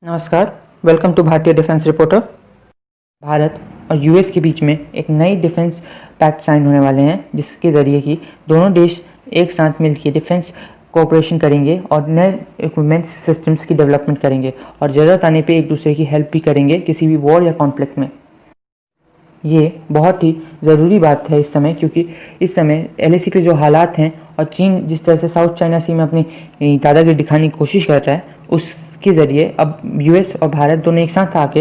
नमस्कार। Welcome to भारतीय defence reporter. Bharat और यूएस के बीच में एक नई डिफेंस पैक्ट साइन होने वाले हैं, जिसके ज़रिए कि दोनों देश एक साथ मिलकर डिफेंस कोऑपरेशन करेंगे और नए इक्विपमेंट सिस्टम्स की डेवलपमेंट करेंगे और ज़रूरत आने पे एक दूसरे की हेल्प भी करेंगे किसी भी वॉर या कॉन्फ्लिक्ट में। ये बहुत ही ज़रूरी बात है इस समय, क्योंकि इस समय एलएसी के जो हालात हैं और चीन जिस तरह से साउथ चाइना सी में अपनी दादागिरी दिखाने की कोशिश कर रहा है, उसके ज़रिए अब यूएस और भारत दोनों एक साथ आके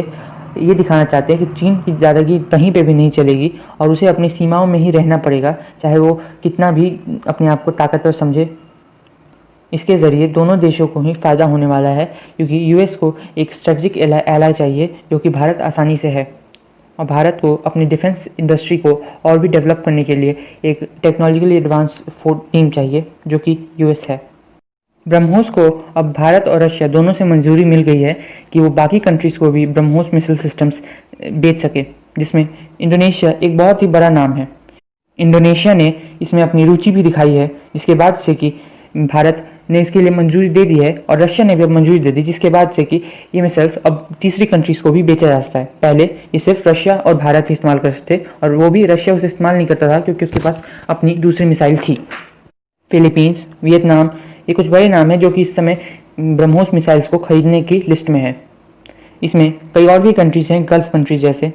ये दिखाना चाहते हैं कि चीन की दादागिरी कहीं पे भी नहीं चलेगी और उसे अपनी सीमाओं में ही रहना पड़ेगा, चाहे वो कितना भी अपने आप को ताकतवर समझे। इसके ज़रिए दोनों देशों को ही फ़ायदा होने वाला है, क्योंकि यूएस को एक स्ट्रेटजिक एलाई चाहिए जो कि भारत आसानी से है, और भारत को अपनी डिफेंस इंडस्ट्री को और भी डेवलप करने के लिए एक टेक्नोलॉजिकली एडवांस टीम चाहिए जो कि यूएस है। ब्रह्मोस को अब भारत और रशिया दोनों से मंजूरी मिल गई है कि वो बाकी कंट्रीज़ को भी ब्रह्मोस मिसाइल सिस्टम्स बेच सके, जिसमें इंडोनेशिया एक बहुत ही बड़ा नाम है। इंडोनेशिया ने इसमें अपनी रुचि भी दिखाई है, जिसके बाद से कि भारत ने इसके लिए मंजूरी दे दी है और रशिया ने भी अब मंजूरी दे दी, जिसके बाद से कि ये मिसाइल्स अब तीसरी कंट्रीज़ को भी बेचा जा सकता है। पहले ये सिर्फ रशिया और भारत ही इस्तेमाल कर सकते थे, और वो भी रशिया उसे इस्तेमाल नहीं करता था क्योंकि उसके पास अपनी दूसरी मिसाइल थी। फिलीपींस, वियतनाम, ये कुछ बड़े नाम हैं जो कि इस समय ब्रह्मोस मिसाइल्स को खरीदने की लिस्ट में है। इसमें कई और भी कंट्रीज़ हैं, गल्फ कंट्रीज़ जैसे।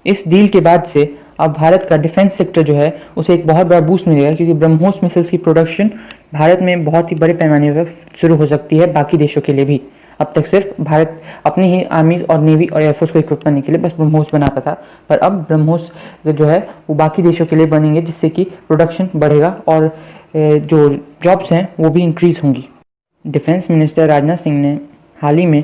इस डील के बाद से अब भारत का डिफेंस सेक्टर जो है उसे एक बहुत बड़ा बूस्ट मिलेगा, क्योंकि ब्रह्मोस मिसाइल्स की प्रोडक्शन भारत में बहुत ही बड़े पैमाने पर शुरू हो सकती है बाकी देशों के लिए भी। अब तक सिर्फ भारत अपनी ही आर्मी और नेवी और एयरफोर्स को इक्विप करने के लिए बस ब्रह्मोस बनाता था, पर अब ब्रह्मोस जो है वो बाकी देशों के लिए बनेंगे, जिससे कि प्रोडक्शन बढ़ेगा और जो जॉब्स हैं वो भी इंक्रीज़ होंगी। डिफेंस मिनिस्टर राजनाथ सिंह ने हाल ही में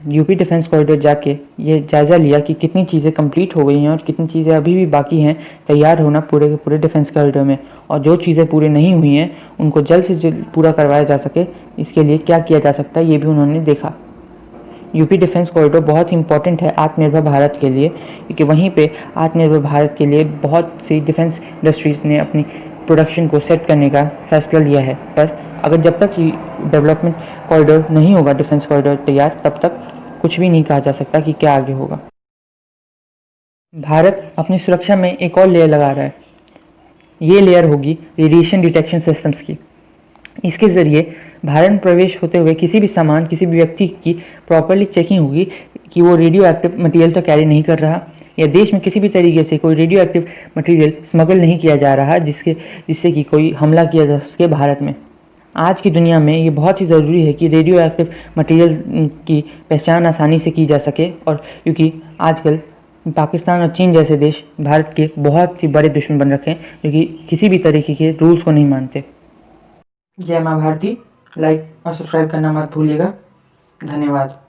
यूपी डिफेंस कॉरिडोर जाके ये जायज़ा लिया कि कितनी चीज़ें कंप्लीट हो गई हैं और कितनी चीज़ें अभी भी बाकी हैं तैयार होना पूरे के पूरे डिफेंस कॉरिडोर में, और जो चीज़ें पूरी नहीं हुई हैं उनको जल्द से जल्द पूरा करवाया जा सके, इसके लिए क्या किया जा सकता है ये भी उन्होंने देखा। यूपी डिफेंस कॉरिडोर बहुत ही इंपॉर्टेंट है आत्मनिर्भर भारत के लिए, क्योंकि वहीं पे आत्मनिर्भर भारत के लिए बहुत सी डिफेंस इंडस्ट्रीज़ ने अपनी प्रोडक्शन को सेट करने का फैसला लिया है। पर अगर जब तक ये डेवलपमेंट कॉरिडोर नहीं होगा, डिफेंस कॉरिडोर तैयार, तब तक कुछ भी नहीं कहा जा सकता कि क्या आगे होगा। भारत अपनी सुरक्षा में एक और लेयर लगा रहा है। ये लेयर होगी रेडिएशन डिटेक्शन सिस्टम्स की। इसके ज़रिए भारत में प्रवेश होते हुए किसी भी सामान, किसी भी व्यक्ति की प्रॉपरली चेकिंग होगी कि वो रेडियो एक्टिव मटेरियल तो कैरी नहीं कर रहा, या देश में किसी भी तरीके से कोई रेडियो एक्टिव मटेरियल स्मगल नहीं किया जा रहा जिससे कि कोई हमला किया जा सके भारत में। आज की दुनिया में ये बहुत ही ज़रूरी है कि रेडियो एक्टिव मटेरियल की पहचान आसानी से की जा सके, और क्योंकि आजकल पाकिस्तान और चीन जैसे देश भारत के बहुत ही बड़े दुश्मन बन रखे हैं, जो कि किसी भी तरीके के रूल्स को नहीं मानते। जय माँ भारती। लाइक और सब्सक्राइब करना मत भूलिएगा। धन्यवाद।